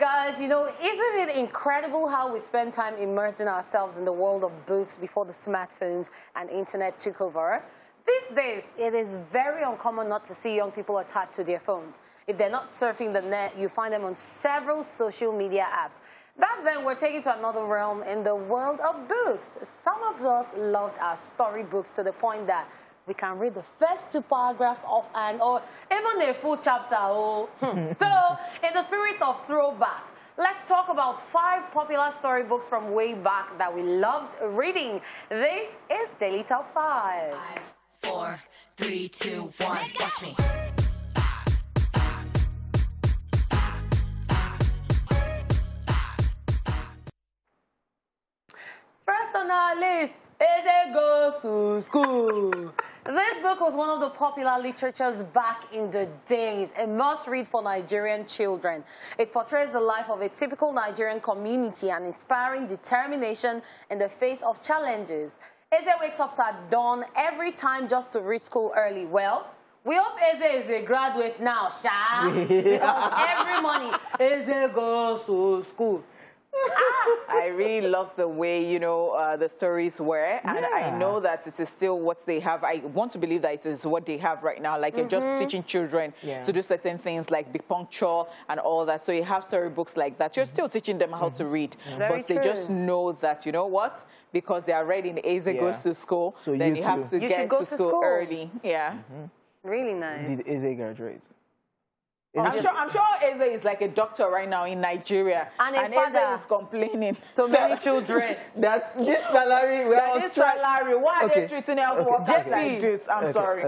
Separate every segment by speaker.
Speaker 1: guys, you know, isn't it incredible how we spend time immersing ourselves in the world of books before the smartphones and internet took over? These days, it is very uncommon not to see young people attached to their phones. If they're not surfing the net, you find them on several social media apps. Back then, we're taken to another realm in the world of books. Some of us loved our storybooks to the point that we can read the first 2 paragraphs offhand or even a full chapter. So, in the spirit of Throwback, let's talk about 5 popular storybooks from way back that we loved reading. This is Daily Top 5.
Speaker 2: 5, 4, 3, 2, 1, watch me.
Speaker 1: First on our list, Eze Goes to School. This book was one of the popular literatures back in the days, a must-read for Nigerian children. It portrays the life of a typical Nigerian community and inspiring determination in the face of challenges. Eze wakes up at dawn every time just to reach school early. Well, we hope Eze is a graduate now, Sha, because every morning, Eze goes to school.
Speaker 3: I really love the way, you know, the stories were. And I know that it is still what they have. I want to believe that it is what they have right now. Like, you're just teaching children to do certain things like be punctual and all that. So you have storybooks like that. You're still teaching them how to read. But they just know that, you know what? Because they are ready in Eze Goes to School, so then you have to get to school early. Yeah.
Speaker 1: Really nice.
Speaker 4: Did Eze graduate?
Speaker 3: I'm sure Eze is like a doctor right now in Nigeria,
Speaker 1: and
Speaker 3: Eze is complaining
Speaker 1: to many children
Speaker 4: that this salary,
Speaker 3: why are they treating health workers like this? I'm sorry.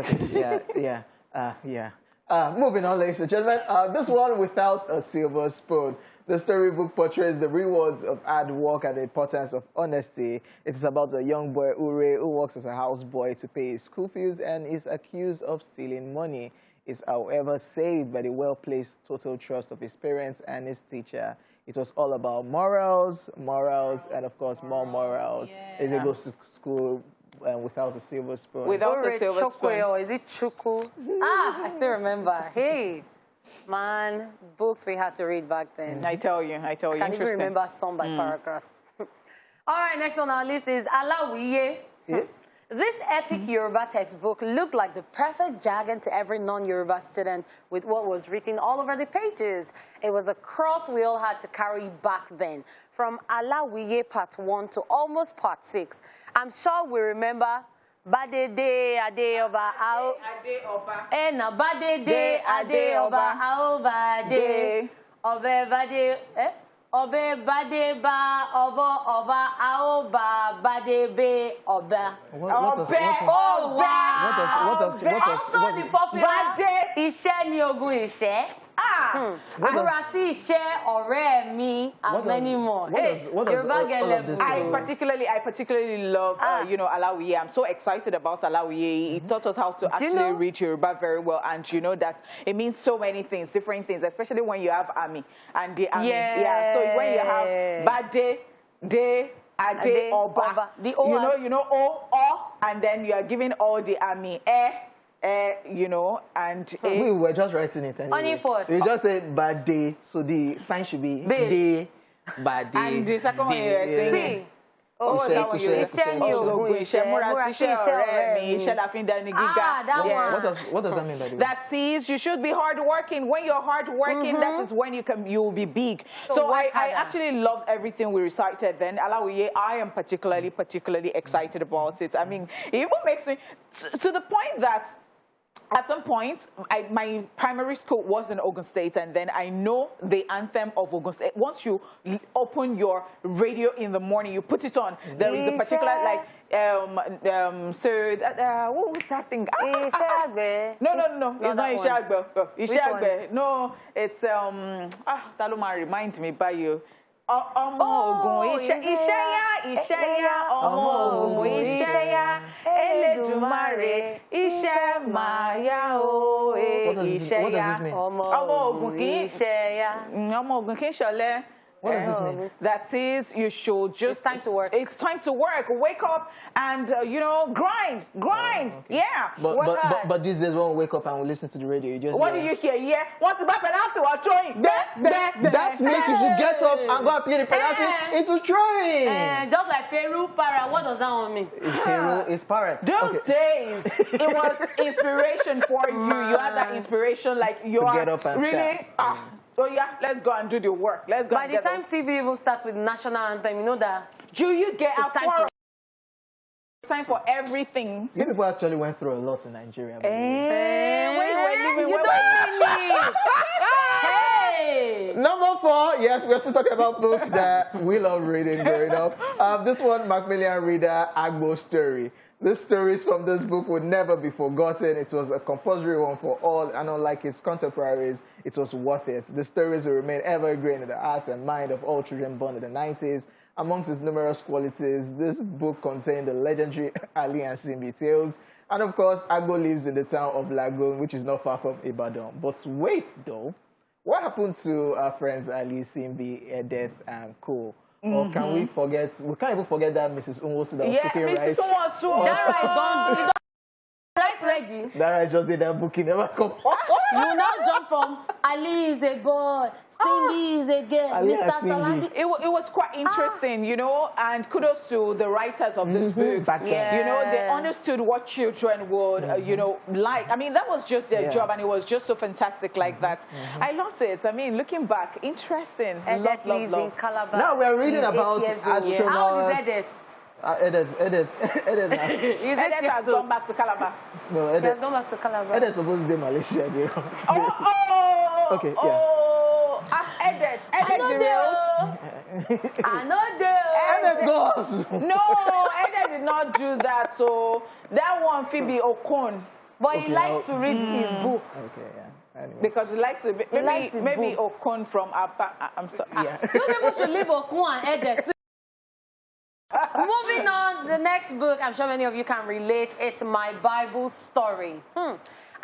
Speaker 4: Moving on, ladies and gentlemen, this one without a silver spoon. The storybook portrays the rewards of hard work and the importance of honesty. It is about a young boy, Ure, who works as a houseboy to pay his school fees and is accused of stealing money. Is, however, saved by the well-placed total trust of his parents and his teacher. It was all about morals, and of course, more morals. As he goes to school without a silver spoon.
Speaker 3: Without a silver spoon.
Speaker 1: Or is it Chuku? I still remember. Hey, man, books we had to read back then.
Speaker 3: I tell you.
Speaker 1: I can't even remember some by paragraphs. All right, next on our list is Alawiye. This epic Yoruba textbook looked like the perfect jargon to every non-Yoruba student with what was written all over the pages. It was a cross we all had to carry back then, from Alawiye Part 1 to almost Part 6. I'm sure we remember Badede Adeoba Ao Ena Badede Adeoba Ao Bade Obe Bade Obe Badeba Oba Aoba Badebe Oba.
Speaker 4: What does
Speaker 1: also the popular Ishe ni ogun Ishe. Murasi Ishe, Ore Mi, and many more.
Speaker 4: What does all of this
Speaker 3: I particularly love, you know, Alawiye. I'm so excited about Alawiye. He taught us how to actually read Yoruba very well, and you know that it means so many things, different things, especially when you have Ami and the Ami. Yeah. So when you have Bade, De, Ade, Oba,
Speaker 1: the O,
Speaker 3: you know, O, and then you are giving all the Ami, you know, and
Speaker 4: we were just writing it anyway. We just said bad day, so the sign should be day, bad day.
Speaker 3: And the second one you're saying.
Speaker 1: That one.
Speaker 4: What does that mean, by the way?
Speaker 3: That says you should be hardworking. When you're hardworking, that is when you will be big. So I actually loved everything we recited then. Alawiye, I am particularly excited about it. I mean, it even makes me to the point that at some point, my primary school was in Ogun State, and then I know the anthem of Ogun State. Once you open your radio in the morning, you put it on. There is a particular, like, what was that thing? No, it's not Ishagbe. Ishagbe. No, it's, Taluma, remind me by you. Ọmọ Ògùn iṣẹ́ yá ọmọ Ògùn iṣẹ́ yá Elédùmarè iṣẹ́ máa yá o iṣẹ́ yá ọmọ Ògùn kì í ṣọ̀lẹ
Speaker 4: What does this mean?
Speaker 3: That is, you should just...
Speaker 1: It's time to work.
Speaker 3: It's time to work. Wake up and, you know, grind. Grind.
Speaker 4: Oh, okay.
Speaker 3: Yeah.
Speaker 4: But these days when we wake up and we listen to the radio, you just
Speaker 3: What do you hear? Yeah. What's the penalty or throwing?
Speaker 4: That means you should get up and go and play the penalty into throwing.
Speaker 1: Just like Peru, para, what does that mean?
Speaker 4: Peru is parrot.
Speaker 3: Those days, it was inspiration for you. You had that inspiration, like you
Speaker 4: To
Speaker 3: are
Speaker 4: get up and
Speaker 3: really. So yeah, let's go and do the work. Let's go.
Speaker 1: By the time TV even starts with national anthem, you know that.
Speaker 3: Do you get
Speaker 1: It's time to.
Speaker 3: It's time for everything?
Speaker 4: You people actually went through a lot in Nigeria.
Speaker 1: Hey!
Speaker 4: Number 4, yes, we're still talking about books that we love reading growing up. This one, Macmillan Reader, Agbo Story. The stories from this book would never be forgotten. It was a compulsory one for all, and unlike its contemporaries, it was worth it. The stories will remain evergreen in the hearts and mind of all children born in the 90s. Amongst its numerous qualities, this book contained the legendary Ali and Simbi tales. And of course, Agbo lives in the town of Lagoon, which is not far from Ibadan. But wait, though, what happened to our friends Ali, Simbi, Edet, and Co? Or can we forget? We can't even forget that Mrs. Unwosu that was cooking rice.
Speaker 1: That rice gone. Rice ready.
Speaker 4: That rice just did that book, never come.
Speaker 1: You now jump from Ali is a boy, Cindy is a girl,
Speaker 4: Ali
Speaker 1: Mr.
Speaker 4: and Cindy.
Speaker 1: Salandi.
Speaker 3: It was quite interesting, you know, and kudos to the writers of this book.
Speaker 4: Back then.
Speaker 3: You know, they understood what children would, you know, like. I mean, that was just their job, and it was just so fantastic like that. I loved it. I mean, looking back, interesting.
Speaker 1: Edet lives in Calabar.
Speaker 4: Now we're reading
Speaker 1: He's
Speaker 4: about
Speaker 1: 8 years old.
Speaker 4: astronauts.
Speaker 1: How old is Edet?
Speaker 4: Edet.
Speaker 3: Edet has gone back to Calabar.
Speaker 4: No,
Speaker 1: He has
Speaker 4: Edet.
Speaker 1: gone back to Calabar.
Speaker 4: Edet's supposed to be Malaysia. You know? Okay, yeah.
Speaker 3: Oh, Edet derailed.
Speaker 1: I know they.
Speaker 4: Edet goes.
Speaker 3: No, Edet did not do that. So that one, Phoebe Okon.
Speaker 1: But he likes to read his books.
Speaker 4: Okay, yeah. Anyway.
Speaker 3: Because he likes to,
Speaker 1: likes his
Speaker 3: maybe
Speaker 1: books.
Speaker 3: Okon from Apa. I'm sorry.
Speaker 4: Yeah.
Speaker 1: You people should leave Okun and Edet. Moving on, the next book, I'm sure many of you can relate. It's My Bible Story. I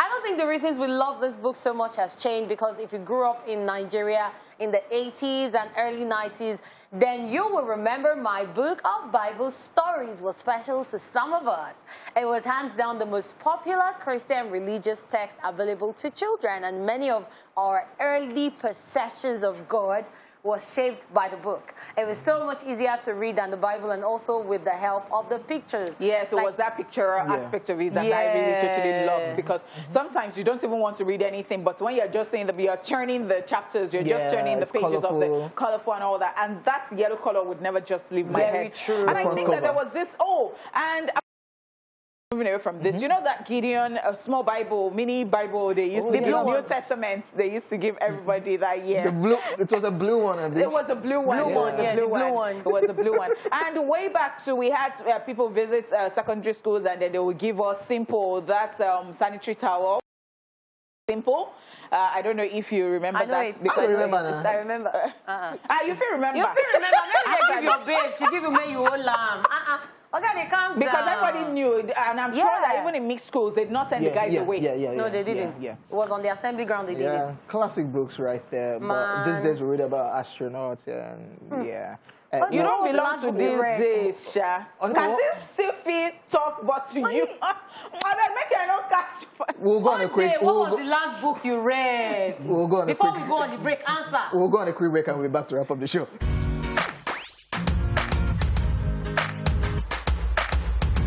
Speaker 1: don't think the reasons we love this book so much has changed, because if you grew up in Nigeria in the 80s and early 90s, then you will remember My Book of Bible Stories was special to some of us. It was hands down the most popular Christian religious text available to children, and many of our early perceptions of God was shaped by the book. It was so much easier to read than the Bible, and also with the help of the pictures.
Speaker 3: Yes, it was that picture aspect of it that I really totally loved, because sometimes you don't even want to read anything, but when you're just saying that you're turning the chapters, you're just turning the pages of the colorful and all that, and that yellow color would never just leave my head.
Speaker 1: Very true.
Speaker 3: And I think that there was this, and moving away from this, you know that Gideon, a small Bible, mini Bible, they used to give New Testament, they used to give everybody that year.
Speaker 4: The blue, it was a blue one.
Speaker 3: It was a blue one. It was a blue one. It was a blue one. And way back to, we had people visit secondary schools, and then they would give us Simple, that sanitary towel. Simple. I don't know if you remember that.
Speaker 4: Because I
Speaker 1: remember.
Speaker 3: You feel remember.
Speaker 1: You feel remember. Maybe they give your babe. She give you me you old lamb. Okay, they calm
Speaker 3: because
Speaker 1: down.
Speaker 3: everybody knew, and I'm sure that even in mixed schools, they did not send the guys away.
Speaker 1: No, they didn't. It was on the assembly ground, they didn't.
Speaker 4: Classic books right there. But these days we read about astronauts and
Speaker 3: You don't belong to these days, Sha. Can you still feel talk, but to you? I mean, make you not catch.
Speaker 4: We'll go on a quick.
Speaker 1: What was the last book you read?
Speaker 4: We'll go on
Speaker 1: Before we go on the break, answer.
Speaker 4: We'll go on a quick break and we'll be back to wrap up the show.